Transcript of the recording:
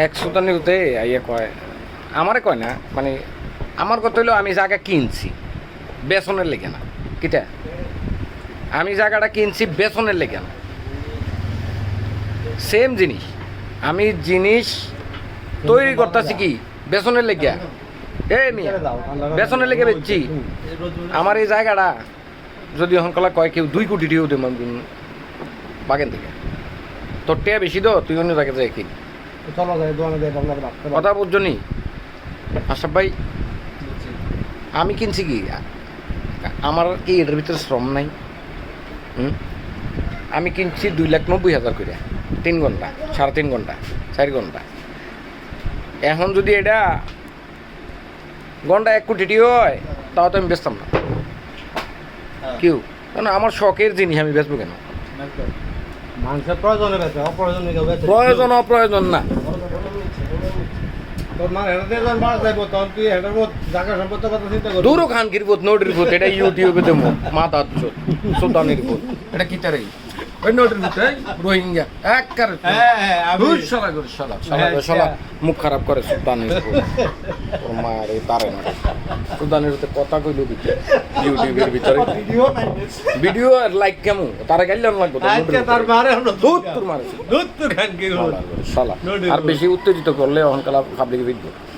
এক সুতানি হতে আইয়া কয় আমারে কয় না মানে আমার কথা হইলো আমি জায়গা কিনছি বেসনের লেগে না কিটা আমি জায়গাটা কিনছি বেসনের লেগে না সেম জিনিস আমি জিনিস তৈরি করতেছি কি বেসনের লেগে মিয়া বেসনের লেগে বেচছি আমার এই জায়গাটা যদি হনকলা কয় কেউ 2 কোটি টিও দেব বাগেন থেকে তোর টিয়া বেশি দো তুই অন্য জায়গায় যাই কিন কথা বুঝছো নি আশরাফ ভাই আমি কিনছি কি আমার কি এটার ভিতরে শ্রম নাই আমি কিনছি 2,90,000 করে 3 ঘন্টা 3.5 ঘন্টা 4 ঘন্টা এখন যদি এটা ঘন্টা 1 কোটি হয় তাও তো আমি বেচতাম না কেউ কেন আমার শখের জিনিস আমি বেচবো কেন প্রয়োজন অপ্রয়োজন না দূরও খানকির বোধ নোটির বোধ এটা ইউটিউবে দেবো মাথা সুলতানের বোধ এটা কি তারাই ওই নোটির বোধ রোহিঙ্গা এক সালা মুখ খারাপ করে সুলতানের বোধ ওর মায়ের এই তারে না সুলতানের কথা কইল ইউটিউবের ভিতরে ভিডিও আর লাইক কেমন তারা গাইলে লাগবে আর বেশি উত্তেজিত করলে অহংকালা পাবলিক ভিডিও